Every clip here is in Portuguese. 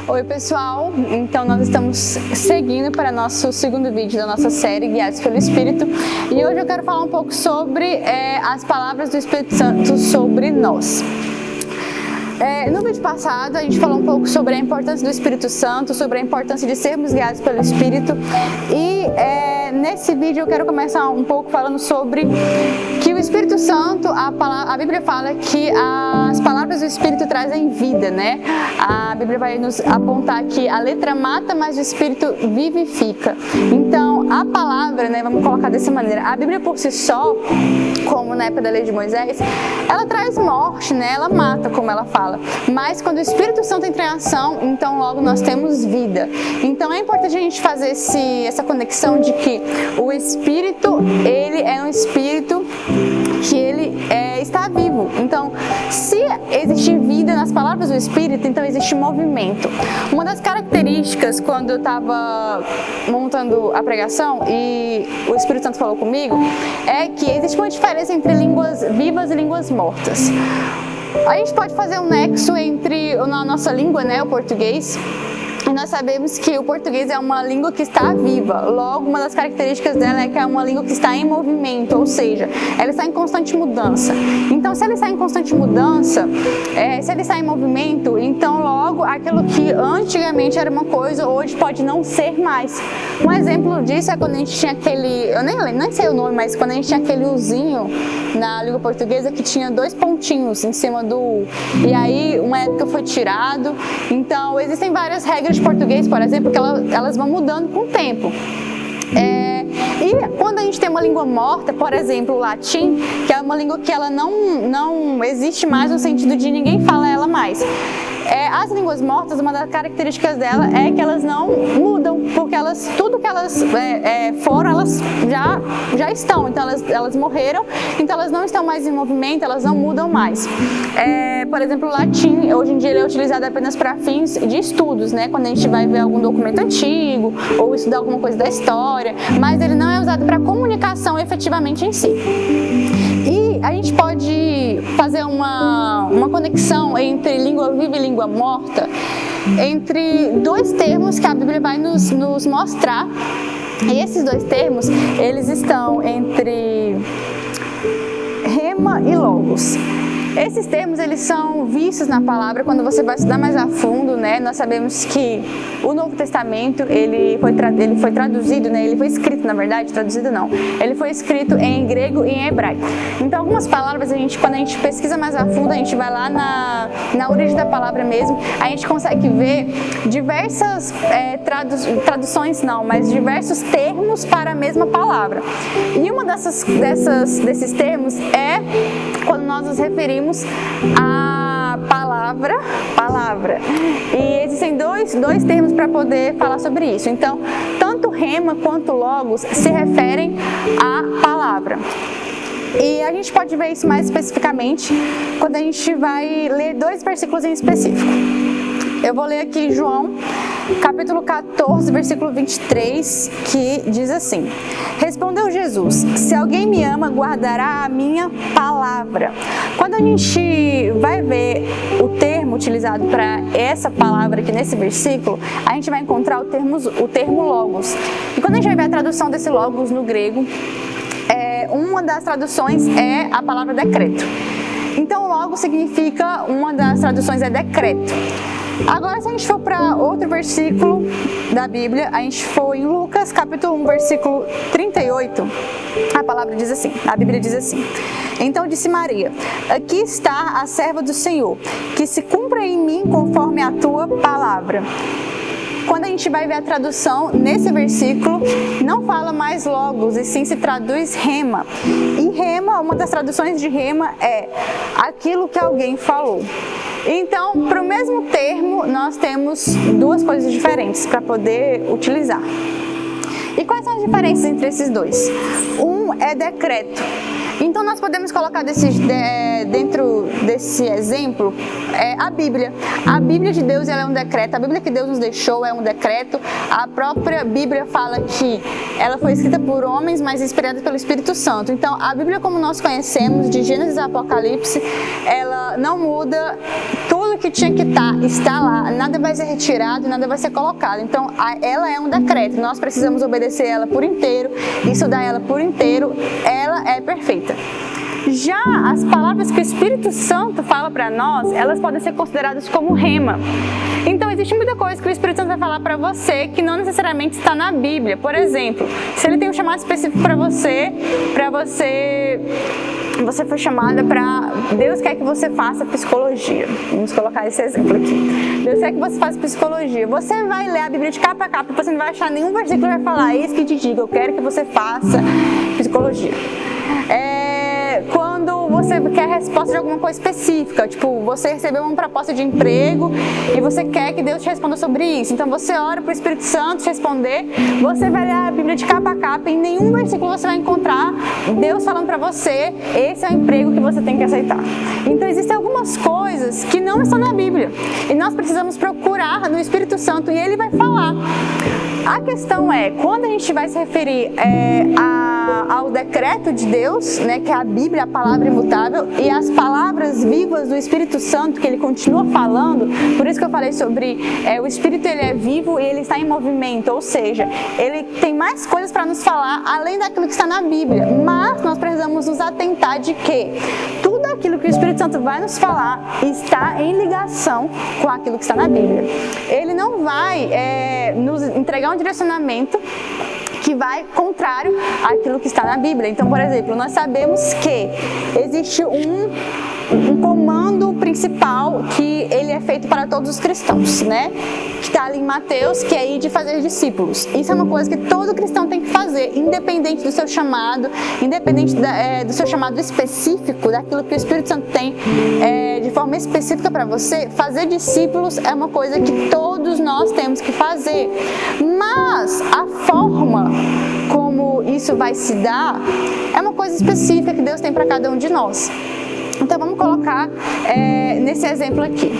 Oi pessoal, então nós estamos seguindo para nosso segundo vídeo da nossa série Guiados pelo Espírito, e hoje eu quero falar um pouco sobre as palavras do Espírito Santo sobre nós. No vídeo passado a gente falou um pouco sobre a importância do Espírito Santo, sobre a importância de sermos guiados pelo Espírito, e nesse vídeo eu quero começar um pouco falando sobre que o Espírito Santo, a Bíblia fala que as palavras do Espírito trazem vida, né? A Bíblia vai nos apontar que a letra mata, mas o Espírito vivifica. Então, a palavra, né, vamos colocar dessa maneira, a Bíblia por si só, como na época da lei de Moisés, ela traz morte, né? Ela mata, como ela fala. Mas quando o Espírito Santo entra em ação, então logo nós temos vida. Então é importante a gente fazer essa conexão de que o Espírito, ele é um Espírito que ele está vivo. Então, se existe vida nas palavras do Espírito, então existe movimento. Uma das características, quando eu estava montando a pregação e o Espírito Santo falou comigo, é que existe uma diferença entre línguas vivas e línguas mortas. A gente pode fazer um nexo entre a nossa língua, né, o português, e nós sabemos que o português é uma língua que está viva. Logo, uma das características dela é que é uma língua que está em movimento, ou seja, ela está em constante mudança. Então, se ela está em constante mudança, se ela está em movimento, então logo aquilo que antigamente era uma coisa, hoje pode não ser mais. Um exemplo disso é quando a gente tinha aquele, eu nem sei o nome, mas quando a gente tinha aquele uzinho na língua portuguesa que tinha 2 pontinhos em cima do U. E aí, uma época foi tirado. Então, existem várias regras de português, por exemplo, que elas vão mudando com o tempo. E quando a gente tem uma língua morta, por exemplo, o latim, que é uma língua que ela não existe mais no sentido de ninguém fala ela mais. As línguas mortas, uma das características dela é que elas não mudam, porque tudo que elas foram, elas já estão, então elas morreram, então elas não estão mais em movimento, elas não mudam mais. Por exemplo, o latim, hoje em dia ele é utilizado apenas para fins de estudos, né? Quando a gente vai ver algum documento antigo, ou estudar alguma coisa da história, mas ele não é usado para comunicação efetivamente em si. E a gente pode fazer uma conexão entre língua viva e língua morta, entre 2 termos que a Bíblia vai nos mostrar. E esses 2 termos, eles estão entre rema e logos. Esses termos, eles são vistos na palavra quando você vai estudar mais a fundo, né? Nós sabemos que o Novo Testamento, ele foi traduzido, né? Ele foi escrito, na verdade, traduzido não. Ele foi escrito em grego e em hebraico. Então, algumas palavras, quando a gente pesquisa mais a fundo, a gente vai lá na origem da palavra mesmo, a gente consegue ver diversas traduções não, mas diversos termos para a mesma palavra. E uma desses termos é quando nós nos referimos a palavra. E existem dois termos para poder falar sobre isso. Então, tanto rema quanto logos se referem à palavra. E a gente pode ver isso mais especificamente quando a gente vai ler 2 versículos em específico. Eu vou ler aqui João, capítulo 14, versículo 23, que diz assim: Respondeu Jesus: Se alguém me ama, guardará a minha palavra. Quando a gente vai ver o termo utilizado para essa palavra aqui nesse versículo, a gente vai encontrar o termo logos. E quando a gente vai ver a tradução desse logos no grego, uma das traduções é a palavra decreto. Então, logo significa, uma das traduções é decreto. Agora, se a gente for para outro versículo da Bíblia, a gente for em Lucas, capítulo 1, versículo 38, a Bíblia diz assim: Então disse Maria: Aqui está a serva do Senhor, que se cumpra em mim conforme a tua palavra. Quando a gente vai ver a tradução nesse versículo, não fala mais logos, e sim se traduz rema. E rema, uma das traduções de rema é aquilo que alguém falou. Então, para o mesmo termo, nós temos 2 coisas diferentes para poder utilizar. E quais são as diferenças entre esses 2? Um é decreto. Então nós podemos colocar dentro desse exemplo a Bíblia. A Bíblia de Deus ela é um decreto, a Bíblia que Deus nos deixou é um decreto. A própria Bíblia fala que ela foi escrita por homens, mas inspirada pelo Espírito Santo. Então a Bíblia como nós conhecemos, de Gênesis a Apocalipse, ela não muda, tudo que tinha que estar está lá, nada vai ser retirado, nada vai ser colocado. Então ela é um decreto, nós precisamos obedecer ela por inteiro, estudar ela por inteiro, ela é perfeita. Já as palavras que o Espírito Santo fala para nós, elas podem ser consideradas como rema. Então existe muita coisa que o Espírito Santo vai falar para você que não necessariamente está na Bíblia. Por exemplo, se ele tem um chamado específico para você foi chamada para... Deus quer que você faça psicologia. Vamos colocar esse exemplo aqui. Deus quer que você faça psicologia. Você vai ler a Bíblia de capa a capa e você não vai achar nenhum versículo que vai falar: eis que te diga, eu quero que você faça psicologia. Quando você quer resposta de alguma coisa específica, tipo, você recebeu uma proposta de emprego e você quer que Deus te responda sobre isso, então você ora para o Espírito Santo te responder, você vai ler a Bíblia de capa a capa e em nenhum versículo você vai encontrar Deus falando para você: esse é o emprego que você tem que aceitar. Então existem algumas coisas que não estão na Bíblia e nós precisamos procurar no Espírito Santo e Ele vai falar. A questão é, quando a gente vai se referir ao decreto de Deus, né, que é a Bíblia, a palavra imutável, e as palavras vivas do Espírito Santo, que ele continua falando, por isso que eu falei sobre o Espírito, ele é vivo e ele está em movimento, ou seja, ele tem mais coisas para nos falar além daquilo que está na Bíblia, mas nós precisamos nos atentar de que tudo aquilo que o Espírito Santo vai nos falar está em ligação com aquilo que está na Bíblia. Ele não vai nos entregar um direcionamento que vai contrário àquilo que está na Bíblia. Então, por exemplo, nós sabemos que existe um comando principal que ele é feito para todos os cristãos, né? Que está ali em Mateus, que é ir de fazer discípulos. Isso é uma coisa que todo cristão tem que fazer, independente do seu chamado, independente do seu chamado específico, daquilo que o Espírito Santo tem de forma específica para você. Fazer discípulos é uma coisa que todos nós temos que fazer. Mas a forma como isso vai se dar é uma coisa específica que Deus tem para cada um de nós. Então vamos colocar nesse exemplo aqui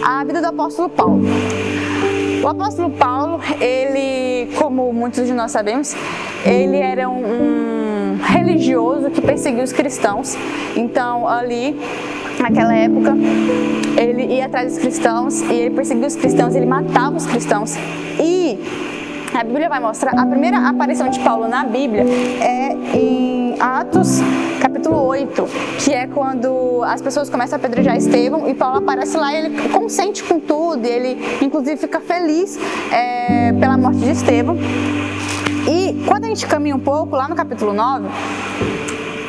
a vida do apóstolo Paulo. O apóstolo Paulo, ele, como muitos de nós sabemos, ele era um religioso que perseguia os cristãos. Então ali, naquela época, ele ia atrás dos cristãos e ele perseguia os cristãos, ele matava os cristãos. E a Bíblia vai mostrar, a primeira aparição de Paulo na Bíblia é em Atos capítulo 8, que é quando as pessoas começam a apedrejar Estevão e Paulo aparece lá e ele consente com tudo, e ele inclusive fica feliz pela morte de Estevão. E quando a gente caminha um pouco, lá no capítulo 9,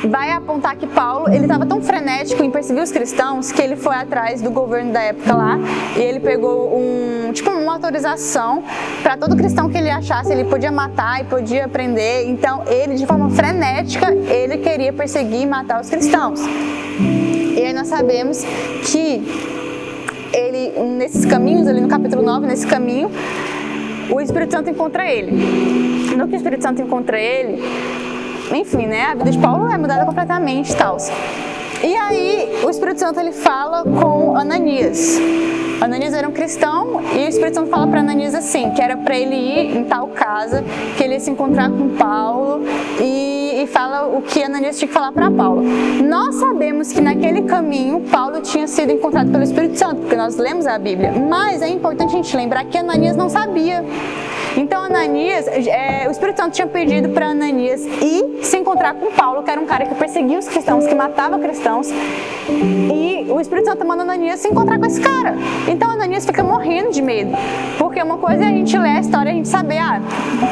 vai apontar que Paulo, ele estava tão frenético em perseguir os cristãos que ele foi atrás do governo da época lá e ele pegou uma autorização para todo cristão que ele achasse, ele podia matar e podia prender. Então ele, de forma frenética, ele queria perseguir e matar os cristãos. E aí nós sabemos que ele, nesses caminhos, ali no capítulo 9, nesse caminho, o Espírito Santo encontra ele. No que o Espírito Santo encontra ele, enfim, né, a vida de Paulo é mudada completamente e tal. E aí o Espírito Santo ele fala com Ananias. Ananias era um cristão e o Espírito Santo fala para Ananias assim, que era para ele ir em tal casa, que ele ia se encontrar com Paulo e fala o que Ananias tinha que falar para Paulo. Nós sabemos que naquele caminho Paulo tinha sido encontrado pelo Espírito Santo, porque nós lemos a Bíblia, mas é importante a gente lembrar que Ananias não sabia. Então Ananias, o Espírito Santo tinha pedido para Ananias ir se encontrar com Paulo, que era um cara que perseguia os cristãos, que matava cristãos, e o Espírito Santo manda Ananias se encontrar com esse cara. Então Ananias fica morrendo de medo, porque uma coisa é a gente ler a história e a gente saber,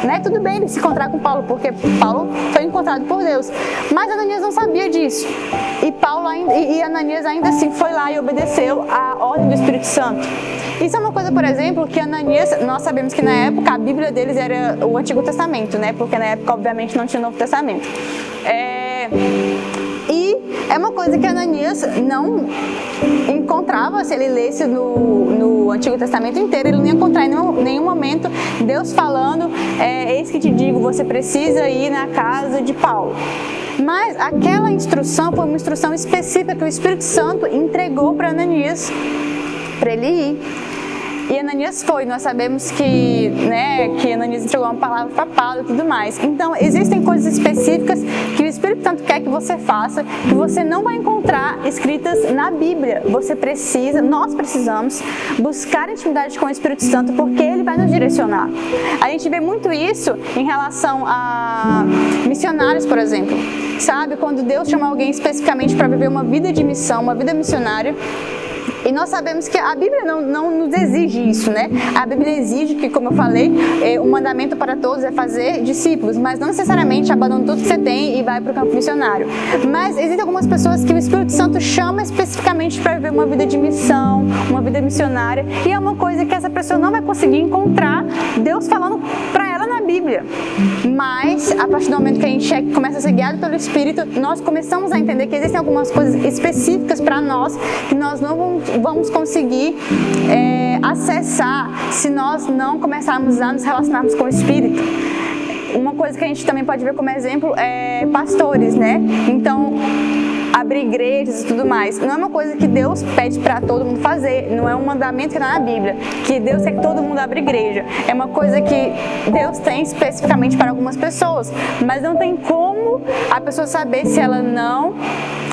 né, tudo bem ele se encontrar com Paulo, porque Paulo foi encontrado por Deus, mas Ananias não sabia disso, e Ananias ainda assim foi lá e obedeceu a ordem do Espírito Santo. Isso é uma coisa, por exemplo, que Ananias, nós sabemos que na época a Bíblia deles era o Antigo Testamento, né? Porque na época, obviamente, não tinha o Novo Testamento. E é uma coisa que Ananias não encontrava. Se ele lesse no Antigo Testamento inteiro, ele não ia encontrar em nenhum momento Deus falando, eis que te digo, você precisa ir na casa de Paulo. Mas aquela instrução foi uma instrução específica que o Espírito Santo entregou para Ananias, para ele ir. E Ananias foi, nós sabemos que Ananias entregou uma palavra para Paulo e tudo mais. Então, existem coisas específicas que o Espírito Santo quer que você faça, que você não vai encontrar escritas na Bíblia. Nós precisamos buscar intimidade com o Espírito Santo, porque ele vai nos direcionar. A gente vê muito isso em relação a missionários, por exemplo. Sabe, quando Deus chama alguém especificamente para viver uma vida de missão, uma vida missionária, e nós sabemos que a Bíblia não nos exige isso, né? A Bíblia exige que, como eu falei, o mandamento para todos é fazer discípulos, mas não necessariamente abandona tudo que você tem e vai para o campo missionário. Mas existem algumas pessoas que o Espírito Santo chama especificamente para viver uma vida de missão, uma vida missionária, e é uma coisa que essa pessoa não vai conseguir encontrar Deus falando para ela na Bíblia. Mas, a partir do momento que a gente começa a ser guiado pelo Espírito, nós começamos a entender que existem algumas coisas específicas para nós que nós não vamos conseguir acessar se nós não começarmos a nos relacionarmos com o Espírito. Uma coisa que a gente também pode ver como exemplo é pastores, né? Então, abrir igrejas e tudo mais. Não é uma coisa que Deus pede para todo mundo fazer, não é um mandamento que está na Bíblia, que Deus quer que todo mundo abra igreja. É uma coisa que Deus tem especificamente para algumas pessoas, mas não tem como a pessoa saber se ela não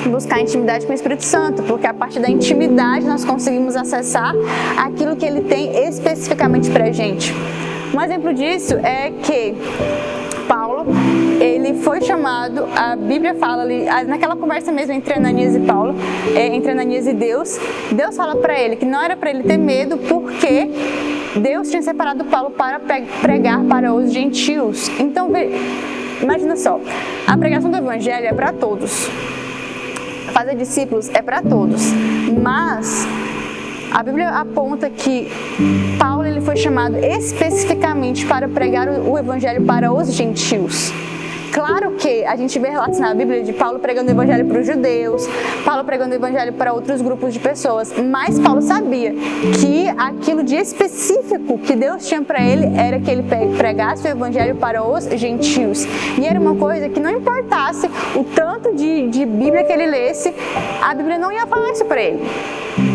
buscar intimidade com o Espírito Santo, porque a partir da intimidade nós conseguimos acessar aquilo que Ele tem especificamente para a gente. Um exemplo disso é que Paulo, ele foi chamado, a Bíblia fala ali, naquela conversa mesmo entre Ananias e Paulo, entre Ananias e Deus fala para ele que não era para ele ter medo, porque Deus tinha separado Paulo para pregar para os gentios. Então, imagina só, a pregação do Evangelho é para todos, fazer discípulos é para todos, mas a Bíblia aponta que Paulo ele foi chamado especificamente para pregar o Evangelho para os gentios. Claro que a gente vê relatos na Bíblia de Paulo pregando o Evangelho para os judeus, Paulo pregando o Evangelho para outros grupos de pessoas, mas Paulo sabia que aquilo de específico que Deus tinha para ele era que ele pregasse o Evangelho para os gentios. E era uma coisa que não importasse o tanto de Bíblia que ele lesse, a Bíblia não ia falar isso para ele.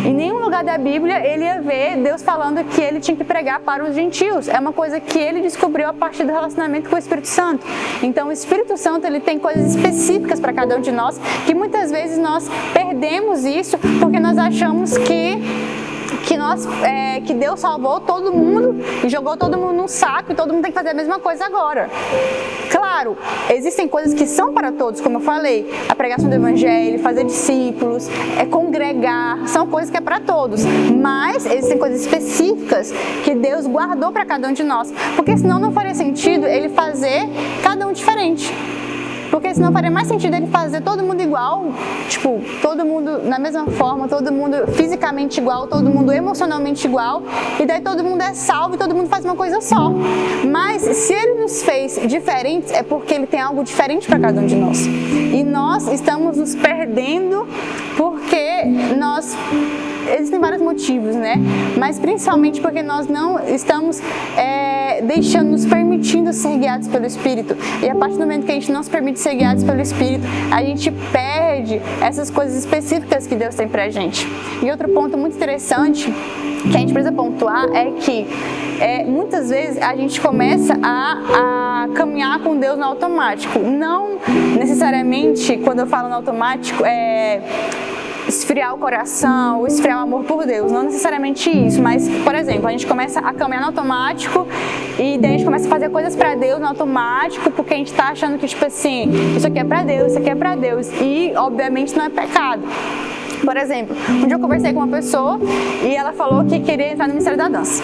Em nenhum lugar da Bíblia ele ia ver Deus falando que ele tinha que pregar para os gentios. É uma coisa que ele descobriu a partir do relacionamento com o Espírito Santo. Então o Espírito Santo ele tem coisas específicas para cada um de nós, que muitas vezes nós perdemos isso porque nós achamos que Deus salvou todo mundo e jogou todo mundo num saco e todo mundo tem que fazer a mesma coisa agora. Claro, existem coisas que são para todos, como eu falei, a pregação do Evangelho, fazer discípulos, congregar, são coisas que é para todos, mas existem coisas específicas que Deus guardou para cada um de nós, porque senão não faria sentido ele fazer cada um diferente. Porque senão faria mais sentido ele fazer todo mundo igual, tipo, todo mundo na mesma forma, todo mundo fisicamente igual, todo mundo emocionalmente igual, e daí todo mundo é salvo e todo mundo faz uma coisa só. Mas se ele nos fez diferentes, é porque ele tem algo diferente para cada um de nós. E nós estamos nos perdendo porque existem vários motivos, né? Mas principalmente porque nós não estamos nos permitindo ser guiados pelo Espírito. E a partir do momento que a gente não se permite ser guiados pelo Espírito, a gente perde essas coisas específicas que Deus tem pra gente. E outro ponto muito interessante que a gente precisa pontuar é que muitas vezes a gente começa a caminhar com Deus no automático. Não necessariamente, quando eu falo no automático, esfriar o coração, esfriar o amor por Deus, não necessariamente isso, mas, por exemplo, a gente começa a caminhar no automático e daí a gente começa a fazer coisas pra Deus no automático, porque a gente tá achando que, tipo assim, isso aqui é pra Deus, isso aqui é pra Deus, e, obviamente, não é pecado. Por exemplo, um dia eu conversei com uma pessoa e ela falou que queria entrar no Ministério da Dança.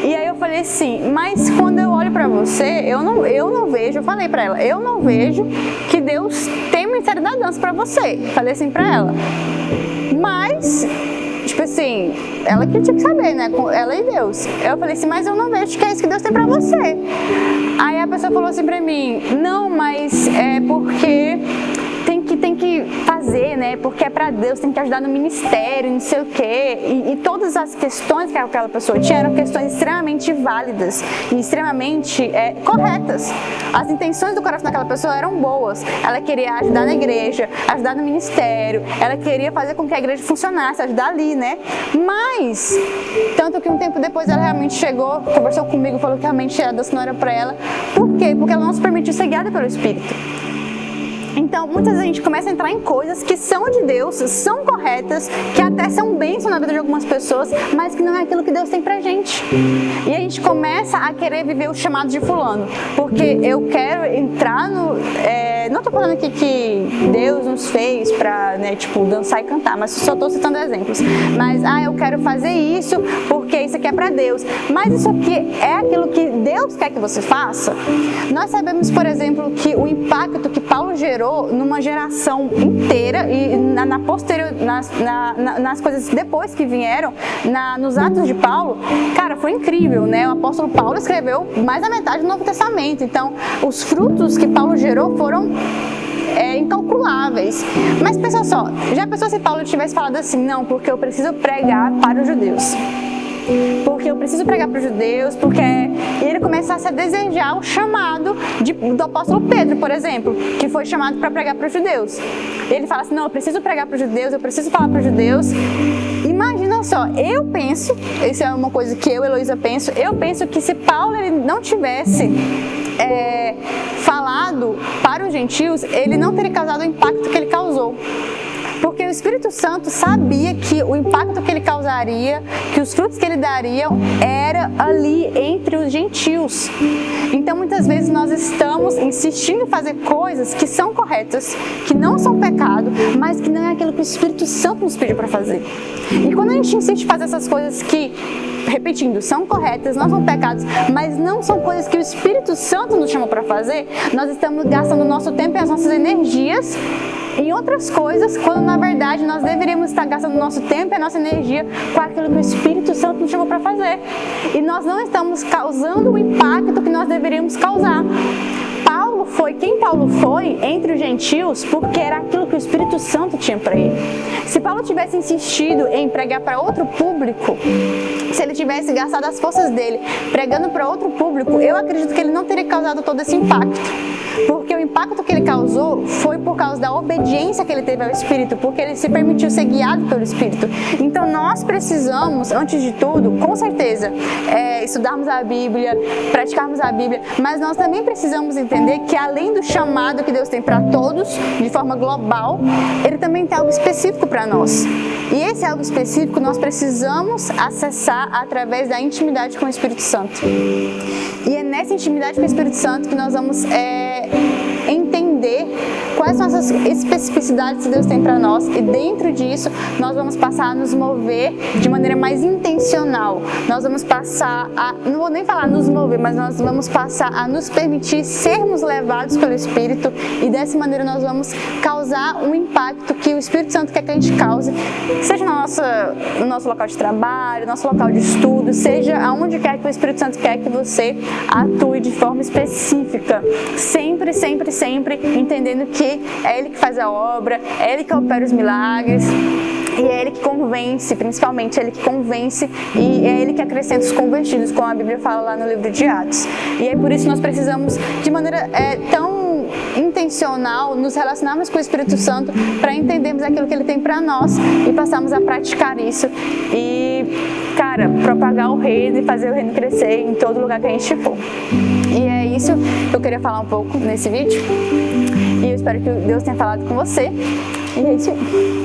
E aí eu falei assim, mas quando eu olho pra você, eu não vejo, eu falei pra ela, eu não vejo que Deus tem o Ministério da Dança pra você. Falei assim pra ela. Mas, tipo assim, ela que tinha que saber, né? Ela e Deus. Eu falei assim, mas eu não vejo que é isso que Deus tem pra você. Aí a pessoa falou assim pra mim, não, mas é porque tem que fazer, né? Porque é para Deus, tem que ajudar no ministério, não sei o quê. E todas as questões que aquela pessoa tinha eram questões extremamente válidas e extremamente corretas. As intenções do coração daquela pessoa eram boas. Ela queria ajudar na igreja, ajudar no ministério, ela queria fazer com que a igreja funcionasse, ajudar ali, né? Mas, tanto que um tempo depois ela realmente chegou, conversou comigo, falou que realmente a Deus não era para ela. Por quê? Porque ela não se permitiu ser guiada pelo Espírito. Então, muitas vezes a gente começa a entrar em coisas que são de Deus, são corretas, que até são bênçãos na vida de algumas pessoas, mas que não é aquilo que Deus tem pra gente. E a gente começa a querer viver o chamado de fulano, porque eu quero entrar no... não tô falando aqui que Deus nos fez pra, né, tipo, dançar e cantar, mas só tô citando exemplos. Mas, eu quero fazer isso porque isso aqui é pra Deus. Mas isso aqui é aquilo que Deus quer que você faça? Nós sabemos, por exemplo, que o impacto que Paulo gerou numa geração inteira e nas coisas depois que vieram, nos Atos de Paulo, cara, foi incrível, né? O apóstolo Paulo escreveu mais da metade do Novo Testamento. Então, os frutos que Paulo gerou foram incalculáveis. Mas pensa só, já pensou se Paulo tivesse falado assim, não, porque eu preciso pregar para os judeus? Porque eu preciso pregar para os judeus, porque ele começasse a desejar o chamado do apóstolo Pedro, por exemplo, que foi chamado para pregar para os judeus. Ele fala assim, não, eu preciso pregar para os judeus, eu preciso falar para os judeus. Imagina só, eu penso, isso é uma coisa que eu, Heloísa, penso, que se Paulo ele não tivesse falado para os gentios, ele não teria causado o impacto que ele causou. Porque o Espírito Santo sabia que o impacto que ele causaria, que os frutos que ele daria, era ali entre os gentios. Então, muitas vezes nós estamos insistindo em fazer coisas que são corretas, que não são pecado, mas que não é aquilo que o Espírito Santo nos pediu para fazer. E quando a gente insiste em fazer essas coisas que, repetindo, são corretas, não são pecados, mas não são coisas que o Espírito Santo nos chamou para fazer, nós estamos gastando o nosso tempo e as nossas energias em outras coisas, quando na verdade nós deveríamos estar gastando o nosso tempo e a nossa energia com aquilo que o Espírito Santo nos chamou para fazer. E nós não estamos causando o impacto que nós deveríamos causar. Quem Paulo foi entre os gentios porque era aquilo que o Espírito Santo tinha para ele. Se Paulo tivesse insistido em pregar para outro público, se ele tivesse gastado as forças dele pregando para outro público, eu acredito que ele não teria causado todo esse impacto. Porque o impacto que ele causou foi por causa da obediência que ele teve ao Espírito, porque ele se permitiu ser guiado pelo Espírito. Então nós precisamos, antes de tudo, com certeza, estudarmos a Bíblia, praticarmos a Bíblia, mas nós também precisamos entender que além do chamado que Deus tem para todos, de forma global, Ele também tem algo específico para nós. E esse algo específico nós precisamos acessar através da intimidade com o Espírito Santo. E é nessa intimidade com o Espírito Santo que nós vamos entender quais são essas especificidades que Deus tem para nós, e dentro disso nós vamos passar a nos mover de maneira mais intencional. Nós vamos passar a, não vou nem falar nos mover, mas nós vamos passar a nos permitir sermos levados pelo Espírito, e dessa maneira nós vamos causar um impacto que o Espírito Santo quer que a gente cause, seja no nosso local de trabalho, no nosso local de estudo, seja aonde quer que o Espírito Santo quer que você atue de forma específica, sempre, sempre, sempre entendendo que é Ele que faz a obra, é Ele que opera os milagres, e é Ele que convence, principalmente é Ele que convence, e é Ele que acrescenta os convertidos, como a Bíblia fala lá no livro de Atos. E é por isso que nós precisamos, de maneira tão intencional, nos relacionarmos com o Espírito Santo para entendermos aquilo que Ele tem para nós e passarmos a praticar isso e, cara, propagar o reino e fazer o reino crescer em todo lugar que a gente for. E é isso que eu queria falar um pouco nesse vídeo, e eu espero que Deus tenha falado com você, e é isso aí.